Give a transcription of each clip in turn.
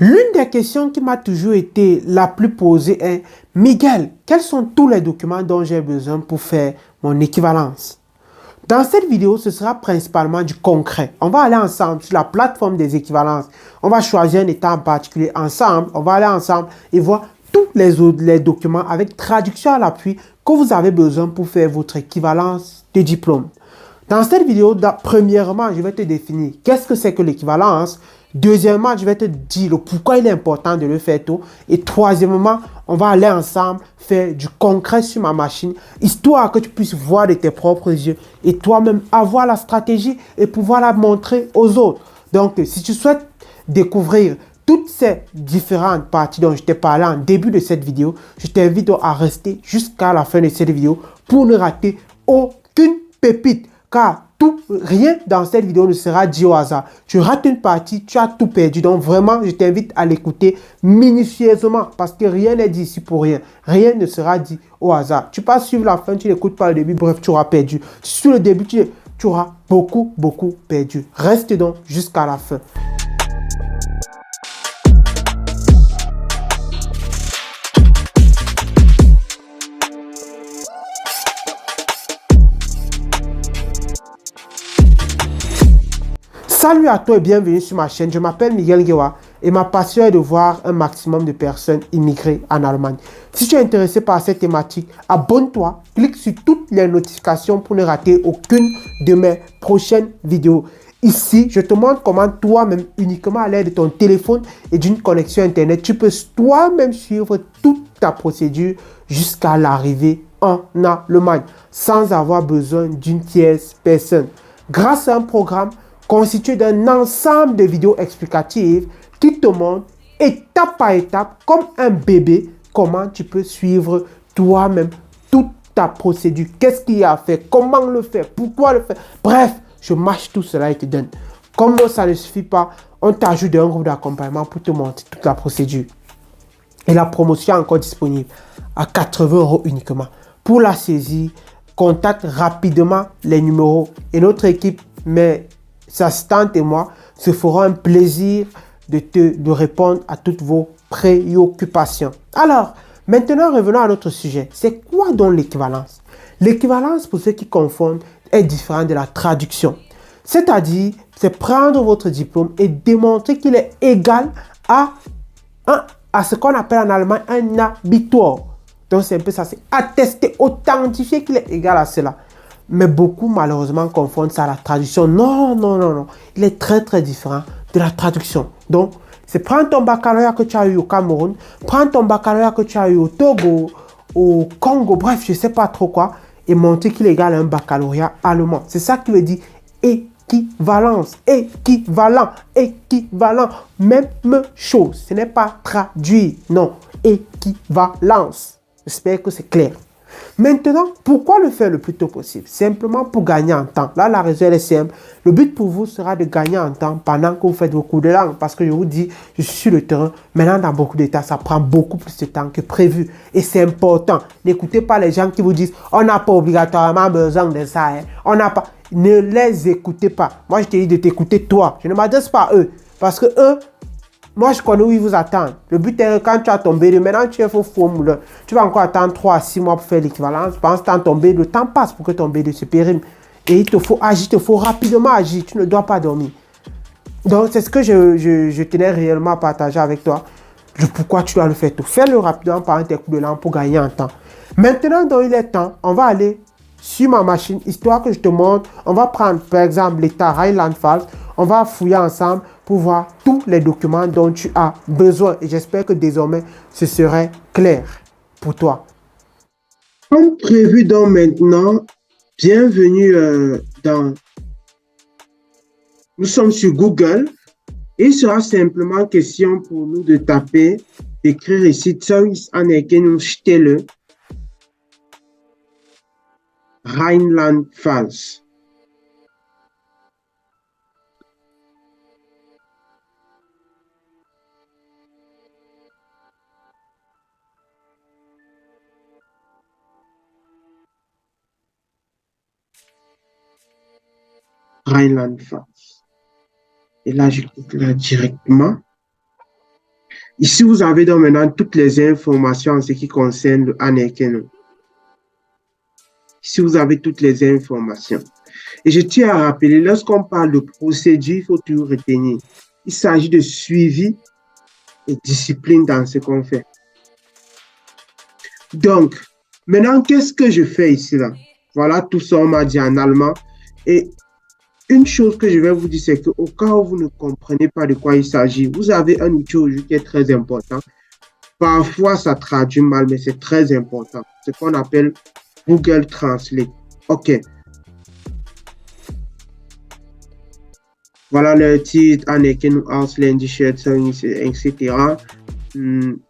L'une des questions qui m'a toujours été la plus posée est: Miguel, quels sont tous les documents dont j'ai besoin pour faire mon équivalence? Dans cette vidéo, ce sera principalement du concret. On va aller ensemble sur la plateforme des équivalences. On va choisir un état en particulier ensemble. On va aller ensemble et voir tous les documents avec traduction à l'appui que vous avez besoin pour faire votre équivalence de diplôme. Dans cette vidéo, premièrement, je vais te définir qu'est-ce que c'est que l'équivalence. Deuxièmement, je vais te dire le pourquoi il est important de le faire tôt. Et troisièmement, on va aller ensemble faire du concret sur ma machine, histoire que tu puisses voir de tes propres yeux et toi-même avoir la stratégie et pouvoir la montrer aux autres. Donc, si tu souhaites découvrir toutes ces différentes parties dont je t'ai parlé en début de cette vidéo, je t'invite à rester jusqu'à la fin de cette vidéo pour ne rater aucune pépite. Car rien dans cette vidéo ne sera dit au hasard. Tu rates une partie, tu as tout perdu. Donc vraiment, je t'invite à l'écouter minutieusement parce que rien n'est dit ici pour rien. Rien ne sera dit au hasard. Tu passes suivre la fin, tu n'écoutes pas le début, bref, tu auras perdu. Sur le début, tu auras beaucoup perdu. Reste donc jusqu'à la fin. Salut à toi et bienvenue sur ma chaîne. Je m'appelle Miguel Guewa et ma passion est de voir un maximum de personnes immigrer en Allemagne. Si tu es intéressé par cette thématique, abonne-toi, clique sur toutes les notifications pour ne rater aucune de mes prochaines vidéos. Ici, je te montre comment toi-même, uniquement à l'aide de ton téléphone et d'une connexion Internet, tu peux toi-même suivre toute ta procédure jusqu'à l'arrivée en Allemagne sans avoir besoin d'une tierce personne. Grâce à un programme constitué d'un ensemble de vidéos explicatives qui te montrent étape par étape, comme un bébé, comment tu peux suivre toi-même toute ta procédure. Qu'est-ce qu'il y a à faire, comment le faire, pourquoi le faire. Bref, je mâche tout cela et te donne. Comme ça ne suffit pas, on t'ajoute un groupe d'accompagnement pour te montrer toute la procédure. Et la promotion est encore disponible à 80 € uniquement. Pour la saisie, contacte rapidement les numéros et notre équipe, mes assistantes et moi, se feront un plaisir de répondre à toutes vos préoccupations. Alors, maintenant revenons à notre sujet. C'est quoi donc l'équivalence? L'équivalence, pour ceux qui confondent, est différent de la traduction. C'est-à-dire, c'est prendre votre diplôme et démontrer qu'il est égal à ce qu'on appelle en allemand un Abitur. Donc c'est un peu ça, c'est attester, authentifier qu'il est égal à cela. Mais beaucoup malheureusement confondent ça à la traduction. Non. Il est très différent de la traduction. Donc, c'est prendre ton baccalauréat que tu as eu au Cameroun, prendre ton baccalauréat que tu as eu au Togo, au Congo, bref, je ne sais pas trop quoi, et montrer qu'il est égal à un baccalauréat allemand. C'est ça qui veut dire équivalence, équivalent. Même chose. Ce n'est pas traduit, non. Équivalence. J'espère que c'est clair. Maintenant, pourquoi le faire le plus tôt possible? Simplement pour gagner en temps. Là, la raison est simple. Le but pour vous sera de gagner en temps pendant que vous faites vos cours de langue. Parce que je vous dis, je suis sur le terrain. Maintenant, dans beaucoup d'États, ça prend beaucoup plus de temps que prévu. Et c'est important. N'écoutez pas les gens qui vous disent, on n'a pas obligatoirement besoin de ça. On n'a pas. Ne les écoutez pas. Moi, je te dis de t'écouter toi. Je ne m'adresse pas à eux. Parce que eux, moi, je connais où ils vous attendent. Le but est que quand tu as tombé, maintenant tu es faux moulin. Tu vas encore attendre 3 à 6 mois pour faire l'équivalence. Pendant ce temps, le temps passe pour que ton B2 se périme. Et il te faut agir, il te faut rapidement agir. Tu ne dois pas dormir. Donc, c'est ce que je tenais réellement à partager avec toi. Pourquoi tu dois le faire tout. Fais-le rapidement pendant tes coups de langue pour gagner en temps. Maintenant, donc, il est temps, on va aller sur ma machine, histoire que je te montre. On va prendre, par exemple, l'état Rheinland-Pfalz. On va fouiller ensemble pour voir tous les documents dont tu as besoin. Et j'espère que désormais, ce serait clair pour toi. Comme prévu donc maintenant, bienvenue dans... Nous sommes sur Google. Il sera simplement question pour nous de taper, d'écrire ici, Zeugnis-Anerkennungsstelle Rheinland-Pfalz. Rheinland-Pfalz. Et là, je clique là directement. Ici, vous avez donc maintenant toutes les informations en ce qui concerne le Anerkennung. Ici, vous avez toutes les informations. Et je tiens à rappeler, lorsqu'on parle de procédure, il faut toujours retenir. Il s'agit de suivi et discipline dans ce qu'on fait. Donc, maintenant, qu'est-ce que je fais ici là? Voilà, tout ça, on m'a dit en allemand. Et une chose que je vais vous dire, c'est qu'au cas où vous ne comprenez pas de quoi il s'agit, vous avez un outil aujourd'hui qui est très important. Parfois, ça traduit mal, mais c'est très important. Ce qu'on appelle Google Translate. OK. Voilà le titre, Anerkennung ausländischer, etc.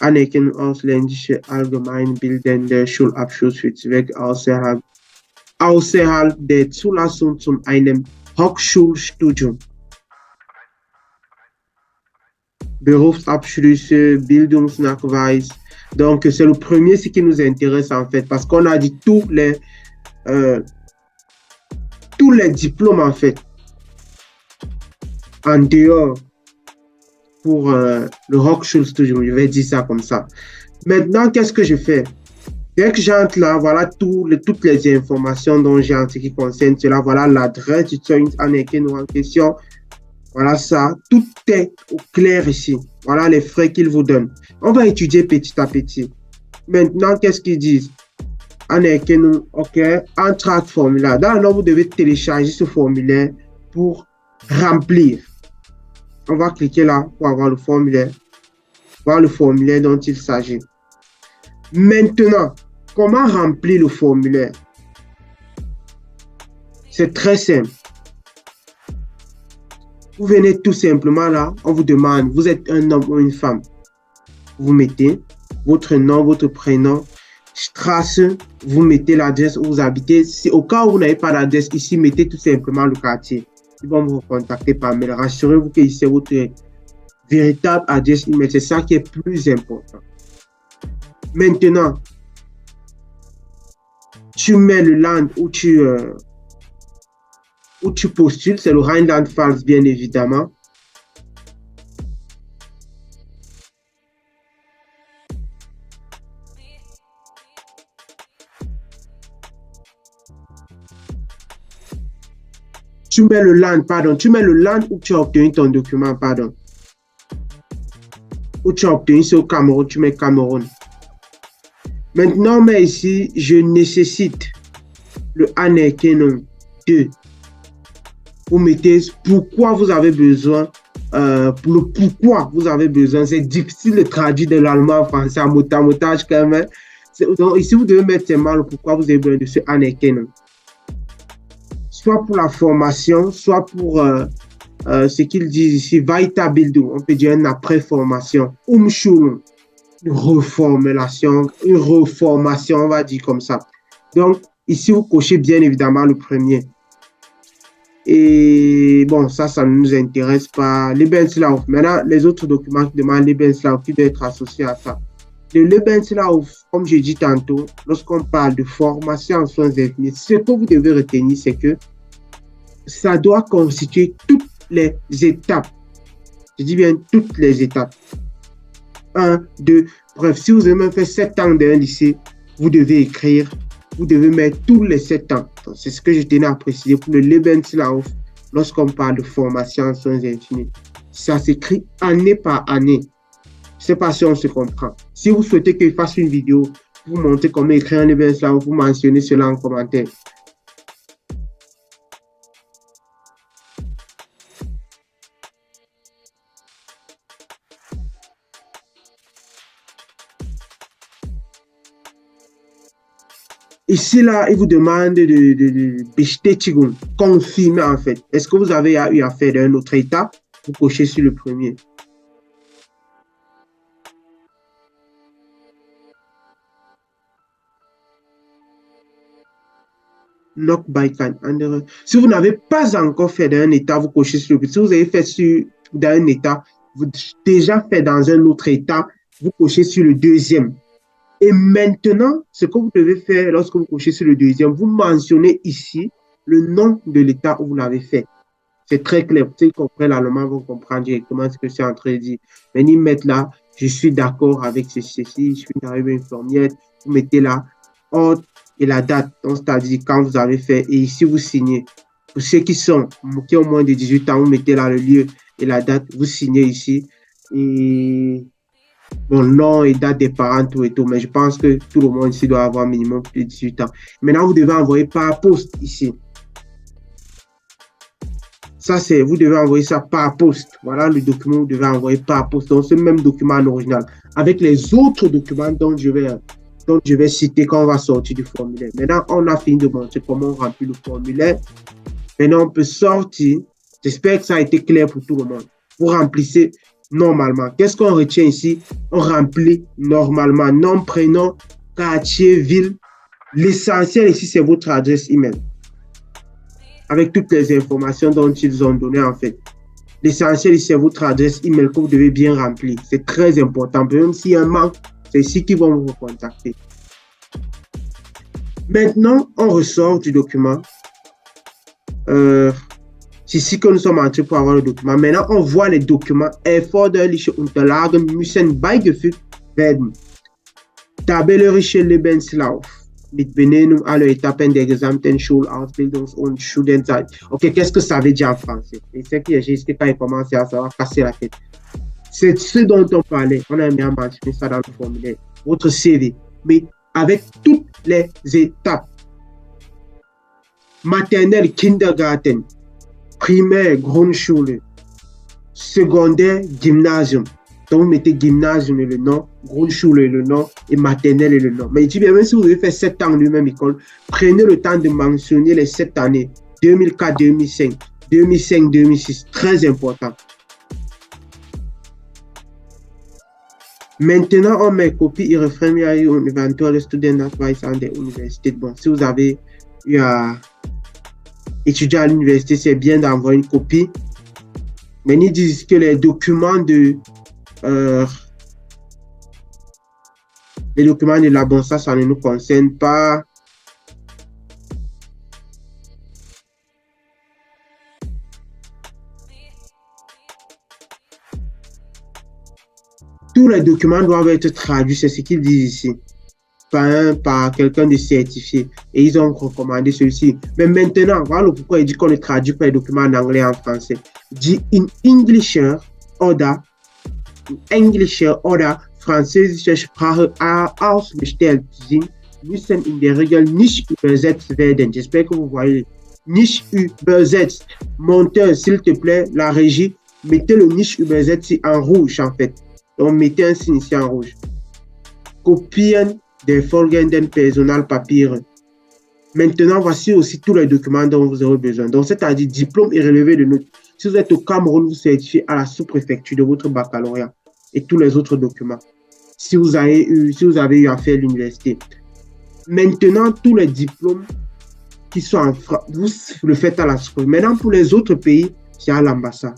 Anerkennung ausländischer allgemein bildender Schulabschluss für Zwecke außerhalb der Zulassung zu einem Hochschulstudium. Berufsabschlüsse, Bildungsnachweis. Donc, c'est le premier, ce qui nous intéresse en fait, parce qu'on a dit tous les diplômes en fait, en dehors pour le Hochschulstudium, je vais dire ça comme ça. Maintenant, qu'est-ce que je fais? Dès que j'entre là, voilà toutes les informations dont j'ai en ce qui concerne cela. Voilà l'adresse du Anerkennung en question. Voilà ça. Tout est au clair ici. Voilà les frais qu'ils vous donnent. On va étudier petit à petit. Maintenant, qu'est-ce qu'ils disent? Anerkennung, OK. Entrée formulaire. D'abord, vous devez télécharger ce formulaire pour remplir. On va cliquer là pour avoir le formulaire. Voir le formulaire dont il s'agit. Maintenant, comment remplir le formulaire? C'est très simple. Vous venez tout simplement là, on vous demande, vous êtes un homme ou une femme. Vous mettez votre nom, votre prénom, Strasse, vous mettez l'adresse où vous habitez. Si au cas où vous n'avez pas d'adresse ici, mettez tout simplement le quartier. Ils vont vous contacter par mail. Rassurez-vous que c'est votre véritable adresse email. C'est ça qui est plus important. Maintenant, tu mets le land où tu postules, c'est le Rheinland-Pfalz bien évidemment. Tu mets le land, pardon, tu mets le land où tu as obtenu ton document, pardon. Où tu as obtenu, c'est au Cameroun, tu mets Cameroun. Maintenant, mais ici, je nécessite le Anerkennung 2. Vous mettez pourquoi vous avez besoin, pour le pourquoi vous avez besoin. C'est difficile de traduire de l'allemand en français en motage quand même. Donc ici, vous devez mettre seulement le pourquoi vous avez besoin de ce Anerkennung. Soit pour la formation, soit pour ce qu'ils disent ici, Weiterbildung, on peut dire une après-formation, Umschulung, une reformation, on va dire comme ça. Donc, ici, vous cochez bien évidemment le premier. Et bon, ça ne nous intéresse pas. Lebenslauf, maintenant, les autres documents qui demandent Lebenslauf, qui doivent être associés à ça. Le Lebenslauf, comme j'ai dit tantôt, lorsqu'on parle de formation en soins infirmiers, ce que vous devez retenir, c'est que ça doit constituer toutes les étapes. Je dis bien toutes les étapes. 1, 2, bref, si vous avez même fait 7 ans d'un lycée, vous devez écrire, vous devez mettre tous les 7 ans. C'est ce que je tenais à préciser pour le Lebenslauf lorsqu'on parle de formation en soins infirmiers. Ça s'écrit année par année. Je ne sais pas si on se comprend. Si vous souhaitez que je fasse une vidéo pour vous montrer comment écrire un Lebenslauf, vous mentionnez cela en commentaire. Ici, là, il vous demande de bestätigen, confirmer en fait. Est-ce que vous avez eu affaire d'un autre état? Vous cochez sur le premier. Noch bei kein anderer. Si vous n'avez pas encore fait d'un état, vous cochez sur le premier. Si vous avez fait dans un état, vous déjà fait dans un autre état, vous cochez sur le deuxième. Et maintenant, ce que vous devez faire lorsque vous cochez sur le deuxième, vous mentionnez ici le nom de l'état où vous l'avez fait. C'est très clair. Ceux qui comprennent l'allemand vont comprendre directement ce que c'est en train de dire. Mais ils mettent là, je suis d'accord avec ceci, je suis arrivé infirmière, vous mettez là, ordre et la date, c'est-à-dire quand vous avez fait, et ici vous signez. Pour ceux qui ont moins de 18 ans, vous mettez là le lieu et la date, vous signez ici, et mon nom et date des parents, tout et tout, mais je pense que tout le monde ici doit avoir minimum plus de 18 ans. Maintenant, vous devez envoyer par poste ici. Ça, c'est, vous devez envoyer ça par poste. Voilà le document que vous devez envoyer par poste. Donc, ce même document en original. Avec les autres documents dont je vais citer quand on va sortir du formulaire. Maintenant, on a fini de montrer comment on remplit le formulaire. Maintenant, on peut sortir. J'espère que ça a été clair pour tout le monde. Vous remplissez normalement. Qu'est-ce qu'on retient ici? On remplit normalement. Nom, prénom, quartier, ville. L'essentiel ici, c'est votre adresse email. Avec toutes les informations dont ils ont donné en fait. L'essentiel, c'est votre adresse email que vous devez bien remplir. C'est très important. Même s'il y a un manque, c'est ici qu'ils vont vous contacter. Maintenant, on ressort du document. C'est ici que nous sommes entrés pour avoir le document. Maintenant, on voit les documents. Erforderliche Unterlagen müssen beigefügt werden. Tabellerische Lebenslauf. Mit Benennung aller Etappen der gesamten Schulausbildungs- und Studentenzeit. Ok, qu'est-ce que ça veut dire en français? Et c'est que j'ai quand il commence à savoir casser la tête. C'est ce dont on parlait. On a bien mentionné ça dans le formulaire. Votre CV. Mais avec toutes les étapes. Maternelle, Kindergarten. Primaire, Grundschule. Secondaire, Gymnasium. Donc, vous mettez gymnasium et le nom, Grundschule et le nom, et maternelle et le nom. Mais il dit bien, même si vous avez fait 7 ans en même école, prenez le temps de mentionner les 7 années, 2004-2005, 2005-2006, très important. Maintenant, on met copie et refrain à un éventuel student advice en des universités. Bon, si vous avez eu à étudier à l'université, c'est bien d'envoyer une copie. Mais ils disent que les documents de la BONSA, ça ne nous concerne pas. Tous les documents doivent être traduits, c'est ce qu'ils disent ici, par quelqu'un de certifié. Et ils ont recommandé celui-ci. Mais maintenant, voilà pourquoi il dit qu'on ne traduit pas les documents en anglais et en français. Il dit in Englischer oder französische Sprache ausgestellt sind, müssen in der Regel nicht übersetzt werden. J'espère que vous voyez. Nicht übersetzt. Monteur, s'il te plaît, la régie, mettez le nicht übersetzt en rouge en fait. Donc, mettez un signe ici en rouge. Kopien des folgenden Personalpapiere. Maintenant, voici aussi tous les documents dont vous aurez besoin. Donc, c'est-à-dire diplôme et relevé de notes. Si vous êtes au Cameroun, vous certifiez à la sous-préfecture de votre baccalauréat et tous les autres documents. Si vous avez eu à faire l'université. Maintenant, tous les diplômes qui sont en France, vous le faites à la sous-préfecture. Maintenant, pour les autres pays, c'est à l'ambassade.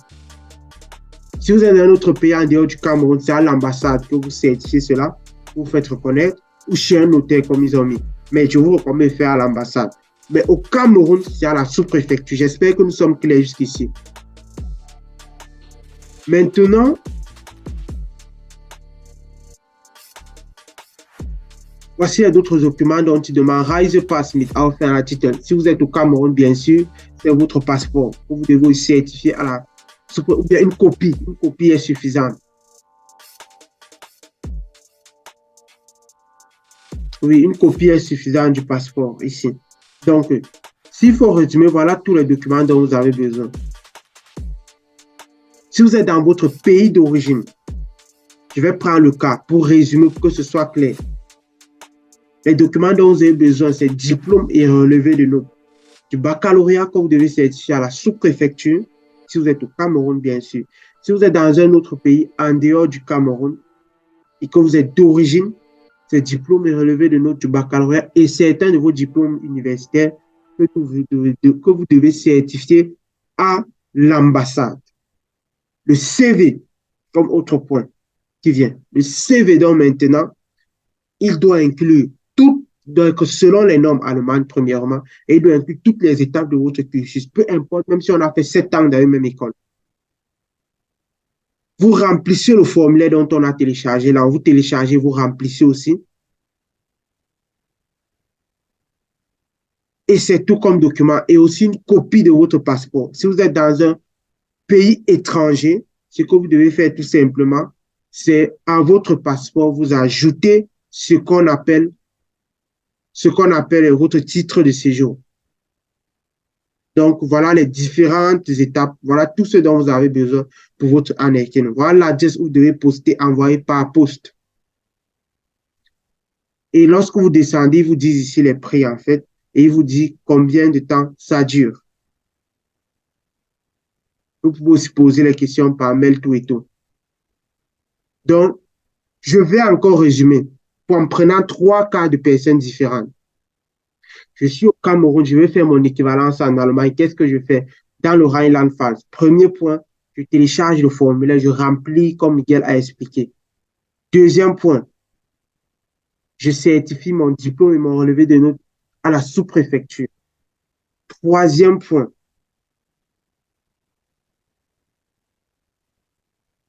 Si vous êtes dans un autre pays en dehors du Cameroun, c'est à l'ambassade que vous certifiez cela, vous faites reconnaître, ou chez un notaire comme ils ont mis. Mais je vous recommande de faire à l'ambassade. Mais au Cameroun, c'est à la sous-préfecture. J'espère que nous sommes clairs jusqu'ici. Maintenant, voici d'autres documents dont il demande Reisepass mit Aufenthaltstitel. Si vous êtes au Cameroun, bien sûr, c'est votre passeport. Vous devez vous certifier à la ou bien une copie. Une copie est suffisante. Oui, une copie est suffisante du passeport ici. Donc, s'il faut résumer, voilà tous les documents dont vous avez besoin. Si vous êtes dans votre pays d'origine, je vais prendre le cas pour résumer, pour que ce soit clair. Les documents dont vous avez besoin, c'est diplôme et relevé de notes. Du baccalauréat que vous devez certifier à la sous-préfecture, si vous êtes au Cameroun, bien sûr. Si vous êtes dans un autre pays, en dehors du Cameroun, et que vous êtes d'origine, c'est diplôme et relevé de notes du baccalauréat et certains de vos diplômes universitaires que vous devez certifier à l'ambassade. Le CV, comme autre point qui vient. Le CV, donc maintenant, il doit inclure tout, donc selon les normes allemandes, premièrement, et il doit inclure toutes les étapes de votre cursus, peu importe, même si on a fait 7 ans dans la même école. Vous remplissez le formulaire dont on a téléchargé. Là, vous téléchargez, vous remplissez aussi. Et c'est tout comme document. Et aussi une copie de votre passeport. Si vous êtes dans un pays étranger, ce que vous devez faire tout simplement, c'est à votre passeport, vous ajoutez ce qu'on appelle votre titre de séjour. Donc, voilà les différentes étapes. Voilà tout ce dont vous avez besoin pour votre Annequin. Voilà l'adresse où vous devez poster, envoyer par poste. Et lorsque vous descendez, il vous dit ici les prix, en fait, et il vous dit combien de temps ça dure. Vous pouvez aussi poser les questions par mail, tout et tout. Donc, je vais encore résumer en prenant 3 cas de personnes différentes. Je suis au Cameroun, je vais faire mon équivalence en Allemagne. Qu'est-ce que je fais? Dans le Rheinland-Pfalz, premier point, je télécharge le formulaire, je remplis comme Miguel a expliqué. Deuxième point, je certifie mon diplôme et mon relevé de notes à la sous-préfecture. Troisième point,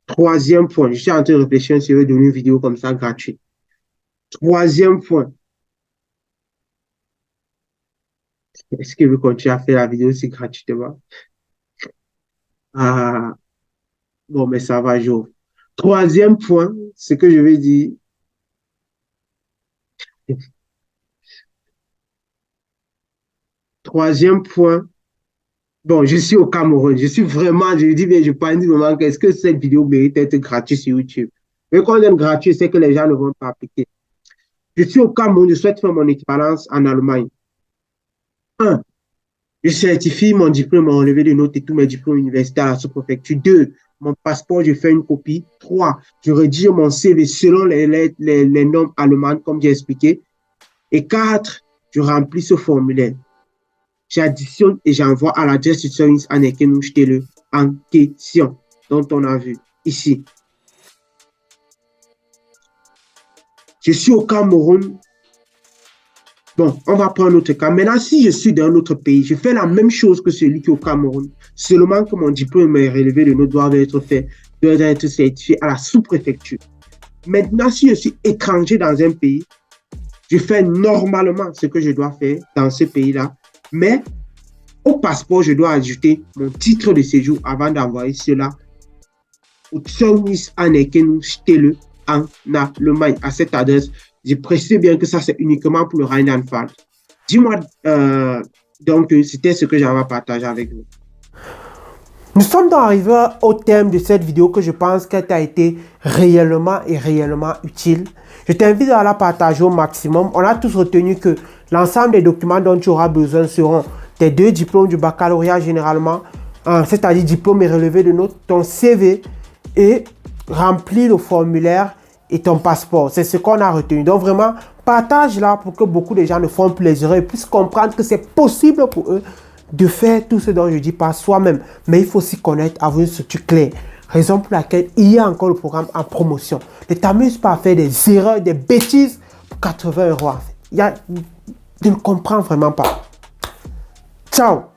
je suis en train de réfléchir si je vais donner une vidéo comme ça gratuite. Troisième point, est-ce que vous continuez à faire la vidéo si gratuitement? Ah, bon, mais ça va, j'ouvre. Troisième point, ce que je vais dire. Troisième point, bon, je suis au Cameroun. Je suis vraiment, je dis bien, je pense du moment qu'est-ce que cette vidéo mérite d'être gratuite sur YouTube. Mais quand on est gratuit, c'est que les gens ne vont pas appliquer. Je suis au Cameroun, je souhaite faire mon équivalence en Allemagne. 1. Je certifie mon diplôme, mon relevé de notes et tous mes diplômes universitaires à la sous-préfecture. 2. Mon passeport, je fais une copie. 3. Je rédige mon CV selon les normes allemandes, comme j'ai expliqué. Et 4. Je remplis ce formulaire. J'additionne et j'envoie à l'adresse du service Annequin en question, dont on a vu ici. Je suis au Cameroun. Bon, on va prendre un autre cas. Maintenant, si je suis dans un autre pays, je fais la même chose que celui qui est au Cameroun. Seulement que mon diplôme est relevé de notes doivent être faits, doivent être certifiés à la sous-préfecture. Maintenant, si je suis étranger dans un pays, je fais normalement ce que je dois faire dans ce pays-là. Mais au passeport, je dois ajouter mon titre de séjour avant d'envoyer cela au Service Annequin en Allemagne à cette adresse. Je précise bien que ça, c'est uniquement pour le Rheinland-Pfalz. Dis-moi, donc, c'était ce que j'avais à partager avec vous. Nous sommes donc arrivés au thème de cette vidéo que je pense qu'elle t'a été réellement utile. Je t'invite à la partager au maximum. On a tous retenu que l'ensemble des documents dont tu auras besoin seront tes 2 diplômes du baccalauréat généralement, c'est-à-dire diplôme et relevé de notes, ton CV et remplir le formulaire et ton passeport. C'est ce qu'on a retenu. Donc vraiment, partage là pour que beaucoup de gens ne font plus les erreurs et puissent comprendre que c'est possible pour eux de faire tout ce dont je dis par soi-même. Mais il faut s'y connaître, avoir une structure claire. Raison pour laquelle il y a encore le programme en promotion. Ne t'amuse pas à faire des erreurs, des bêtises pour 80 €. En fait. Je ne comprends vraiment pas. Ciao!